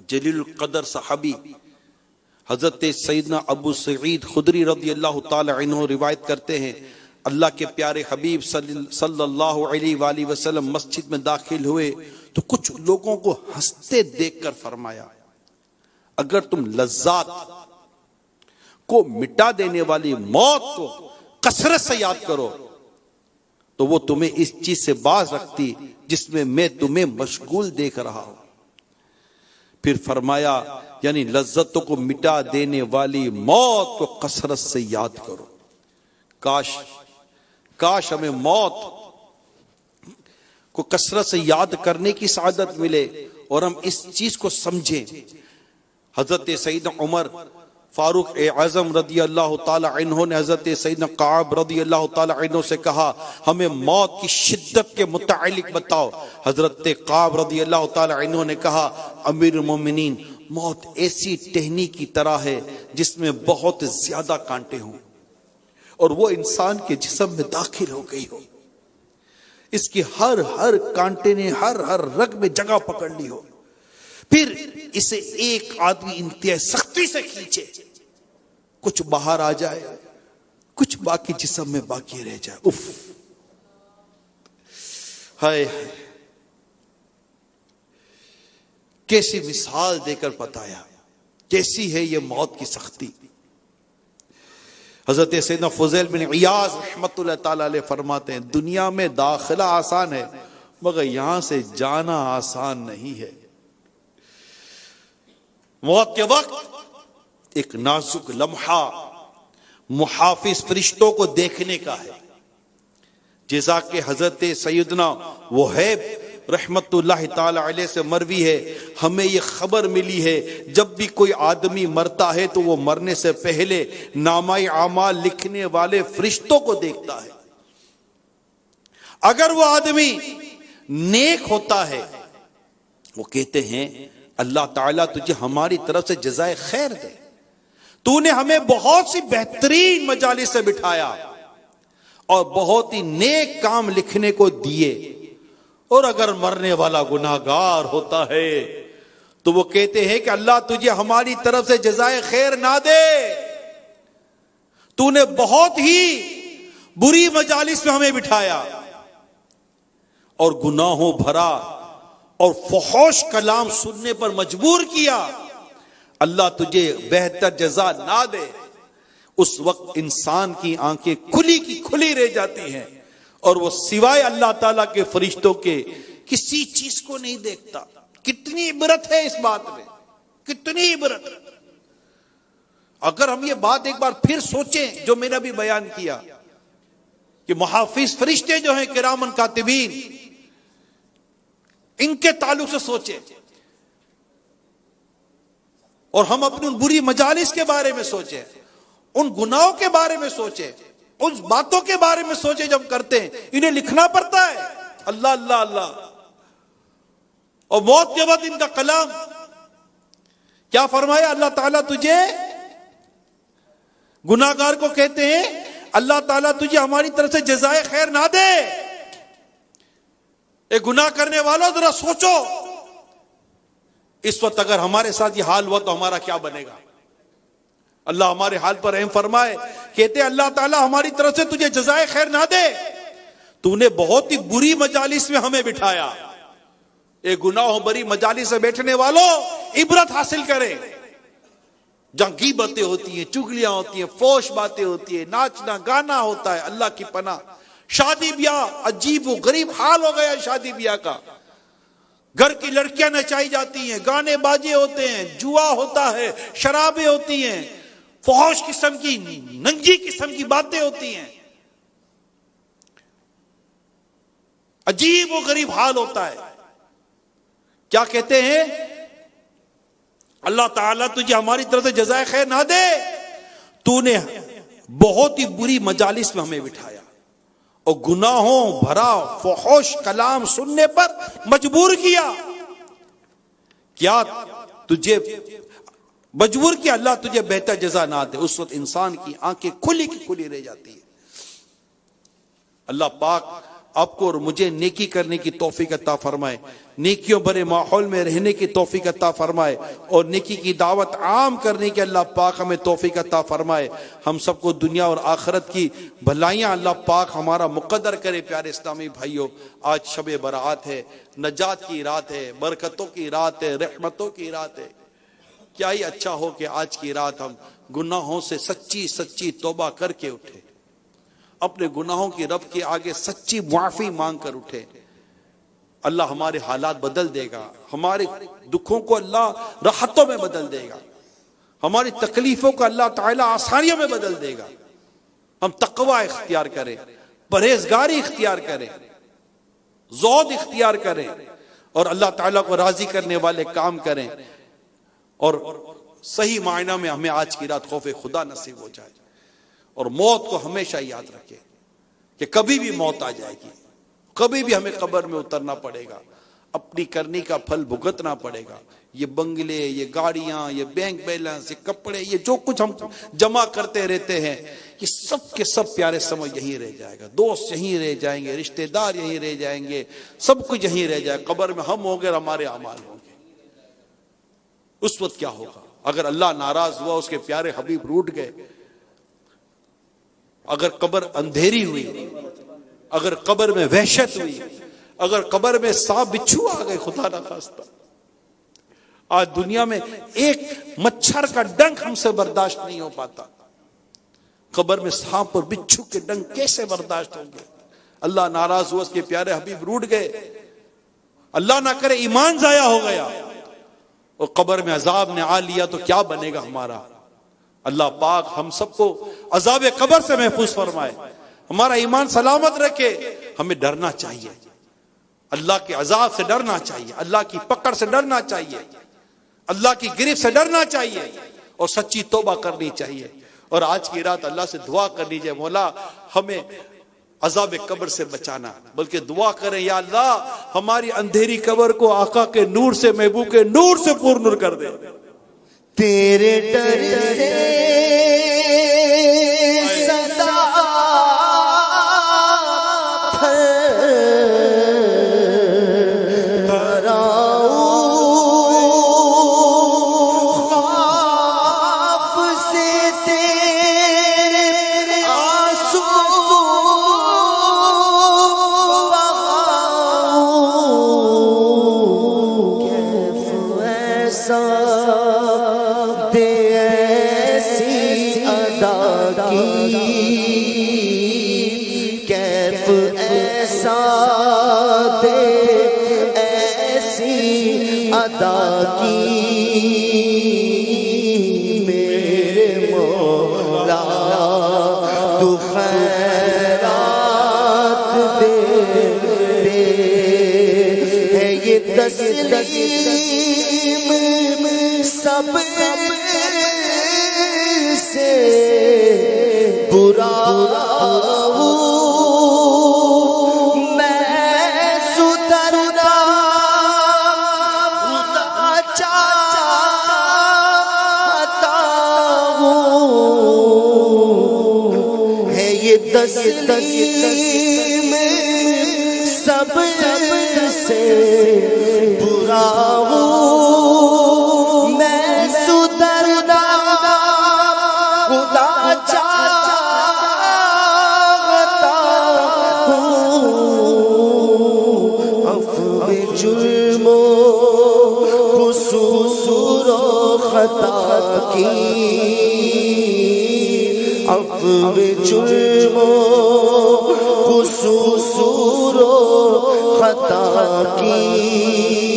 جلیل القدر صحابی حضرت سیدنا ابو سعید خدری رضی اللہ تعالی عنہ روایت کرتے ہیں، اللہ کے پیارے حبیب صلی اللہ علیہ وآلہ وسلم مسجد میں داخل ہوئے تو کچھ لوگوں کو ہنستے دیکھ کر فرمایا، اگر تم لذات کو مٹا دینے والی موت کو کثرت سے یاد کرو تو وہ تمہیں اس چیز سے باز رکھتی جس میں تمہیں مشغول دیکھ رہا ہوں۔ پھر فرمایا یعنی لذتوں کو مٹا دینے والی موت کو کثرت سے یاد کرو۔ کاش ہمیں موت کو کثرت سے یاد کرنے کی سعادت ملے اور ہم اس چیز کو سمجھیں۔ حضرت سیدنا عمر فاروق اعظم رضی اللہ تعالی عنہ نے حضرت سیدنا کعب رضی اللہ تعالی عنہ سے کہا ہمیں موت کی شدت کے متعلق بتاؤ۔ حضرت کعب رضی اللہ تعالی عنہ نے کہا امیر المومنین، موت ایسی ٹہنی کی طرح ہے جس میں بہت زیادہ کانٹے ہوں اور وہ انسان کے جسم میں داخل ہو گئی ہو، اس کی ہر کانٹے نے ہر رگ میں جگہ پکڑ لی ہو، پھر اسے ایک آدمی انتہائی سختی سے کھینچے، کچھ باہر آ جائے، کچھ باقی جسم میں باقی رہ جائے۔ اف، ہائے کیسی مثال دے کر بتایا کیسی ہے یہ موت کی سختی۔ حضرت سیدنا فضیل بن عیاض رحمت اللہ تعالی علیہ فرماتے ہیں دنیا میں داخلہ آسان ہے مگر یہاں سے جانا آسان نہیں ہے۔ موت کے وقت ایک نازک لمحہ محافظ فرشتوں کو دیکھنے کا ہے، جیسا کہ حضرت سیدنا وہیب رحمت اللہ تعالی علیہ سے مروی ہے، ہمیں یہ خبر ملی ہے جب بھی کوئی آدمی مرتا ہے تو وہ مرنے سے پہلے نامہ اعمال لکھنے والے فرشتوں کو دیکھتا ہے۔ اگر وہ آدمی نیک ہوتا ہے وہ کہتے ہیں اللہ تعالیٰ تجھے ہماری طرف سے جزائے خیر دے، تو نے ہمیں بہت سی بہترین مجالس سے بٹھایا اور بہت ہی نیک کام لکھنے کو دیے۔ اور اگر مرنے والا گناہگار ہوتا ہے تو وہ کہتے ہیں کہ اللہ تجھے ہماری طرف سے جزائے خیر نہ دے، تو نے بہت ہی بری مجالس میں ہمیں بٹھایا اور گناہوں بھرا اور فحش کلام سننے پر مجبور کیا، اللہ تجھے بہتر جزا نہ دے۔ اس وقت انسان کی آنکھیں کھلی کی کھلی رہ جاتی ہیں اور وہ سوائے اللہ تعالیٰ کے فرشتوں کے کسی چیز کو نہیں دیکھتا۔ کتنی عبرت ہے اس بات میں، کتنی عبرت۔ اگر ہم یہ بات ایک بار پھر سوچیں جو میں نے بھی بیان کیا کہ محافظ فرشتے جو ہیں کرامن کاتبین، ان کے تعلق سے سوچیں اور ہم اپنی بری مجالس کے بارے میں سوچیں، ان گناہوں کے بارے میں سوچیں، ان باتوں کے بارے میں سوچیں جو ہم کرتے ہیں، انہیں لکھنا پڑتا ہے۔ اللہ اللہ اللہ، اور موت کے بعد ان کا کلام کیا فرمایا اللہ تعالیٰ تجھے، گناہگار کو کہتے ہیں اللہ تعالیٰ تجھے ہماری طرف سے جزائے خیر نہ دے۔ اے گناہ کرنے والوں ذرا سوچو، اس وقت اگر ہمارے ساتھ یہ حال ہوا تو ہمارا کیا بنے گا۔ اللہ ہمارے حال پر رحم فرمائے۔ کہتے اللہ تعالیٰ ہماری طرف سے تجھے جزائے خیر نہ دے، تو نے بہت ہی بری مجالس میں ہمیں بٹھایا۔ اے گناہوں بری مجالس سے بیٹھنے والوں عبرت حاصل کریں، جہاں غیبتیں ہوتی ہیں، چگلیاں ہوتی ہیں، فوش باتیں ہوتی ہیں، ناچنا گانا ہوتا ہے، اللہ کی پناہ۔ شادی بیاہ عجیب و غریب حال ہو گیا شادی بیاہ کا، گھر کی لڑکیاں نچائی جاتی ہیں، گانے باجے ہوتے ہیں، جوا ہوتا ہے، شرابیں ہوتی ہیں، فحش قسم کی ننگی قسم کی باتیں ہوتی ہیں، عجیب و غریب حال ہوتا ہے۔ کیا کہتے ہیں اللہ تعالیٰ تجھے ہماری طرف سے جزائے خیر نہ دے، تو نے بہت ہی بری مجالس میں ہمیں بٹھایا اور گناہوں بھرا فحش کلام سننے پر مجبور کیا۔ کیا تجھے مجبور کیا، اللہ تجھے بہتر جزا نہ دے۔ اس وقت انسان کی آنکھیں کھلی کی کھلی رہ جاتی ہے۔ اللہ پاک آپ کو اور مجھے نیکی کرنے کی توفیق عطا فرمائے، نیکیوں بھرے ماحول میں رہنے کی توفیق عطا فرمائے، اور نیکی کی دعوت عام کرنے کی اللہ پاک ہمیں توفیق عطا فرمائے۔ ہم سب کو دنیا اور آخرت کی بھلائیاں اللہ پاک ہمارا مقدر کرے۔ پیارے اسلامی بھائیوں، آج شب برات ہے، نجات کی رات ہے، برکتوں کی رات ہے، رحمتوں کی رات ہے۔ کیا ہی اچھا ہو کہ آج کی رات ہم گناہوں سے سچی سچی توبہ کر کے اٹھے، اپنے گناہوں کی رب کے آگے سچی معافی مانگ کر اٹھے۔ اللہ ہمارے حالات بدل دے گا، ہمارے دکھوں کو اللہ راحتوں میں بدل دے گا، ہماری تکلیفوں کو اللہ تعالی آسانیوں میں بدل دے گا۔ ہم تقوی اختیار کریں، پرہیزگاری اختیار کریں، زہد اختیار کریں، اور اللہ تعالیٰ کو راضی کرنے والے کام کریں، اور صحیح معنی میں ہمیں آج کی رات خوف خدا نصیب ہو جائے، اور موت کو ہمیشہ یاد رکھے کہ کبھی بھی موت آ جائے گی، کبھی بھی ہمیں قبر میں اترنا پڑے گا، اپنی کرنی کا پھل بھگتنا پڑے گا۔ یہ بنگلے، یہ گاڑیاں، یہ بینک بیلنس، یہ کپڑے، یہ جو کچھ ہم جمع کرتے رہتے ہیں، یہ سب کے سب پیارے سمجھ یہیں رہ جائے گا، دوست یہیں رہ جائیں گے، رشتہ دار یہیں رہ جائیں گے، سب کچھ یہیں رہ جائے گا۔ قبر میں ہم ہوں گے اور ہمارے اعمال ہوں گے۔ اس وقت کیا ہوگا؟ اگر اللہ ناراض ہوا، اس کے پیارے حبیب روٹ گئے، اگر قبر اندھیری ہوئی، اگر قبر میں وحشت ہوئی، اگر قبر میں سانپ بچھو آ گئے، خدا نہ خواستہ۔ آج دنیا میں ایک مچھر کا ڈنک ہم سے برداشت نہیں ہو پاتا، قبر میں سانپ اور بچھو کے ڈنک کیسے برداشت ہوں گے؟ اللہ ناراض ہوا، اس کے پیارے حبیب روٹ گئے، اللہ نہ کرے ایمان ضائع ہو گیا، اور قبر میں عذاب نے آ لیا تو کیا بنے گا ہمارا؟ اللہ پاک ہم سب کو عذاب قبر سے محفوظ فرمائے، ہمارا ایمان سلامت رکھے۔ ہمیں ڈرنا چاہیے، اللہ کے عذاب سے ڈرنا چاہیے، اللہ کی پکڑ سے ڈرنا چاہیے، اللہ کی گرفت سے ڈرنا چاہیے، اور سچی توبہ کرنی چاہیے۔ اور آج کی رات اللہ سے دعا کرنی چاہیے، مولا ہمیں عذاب قبر سے بچانا، بلکہ دعا کریں یا اللہ ہماری اندھیری قبر کو آقا کے نور سے، محبوب کے نور سے پور نور کر دے۔ تیرے ڈر سے سدا کیف ایسا دے، ایسی ادا کی میرے مولا، تو خیرات دے ہے یہ تسلیم سب سے برا میں سدھرنا خدا چاہتا ہوں، ہے یہ تسلیم سب سے برا ہوں، میں سدھرنا خدا چاہتا ہوں، عفو جرم و قصور و خطا کی، عفو جرم و قصور و خطا کی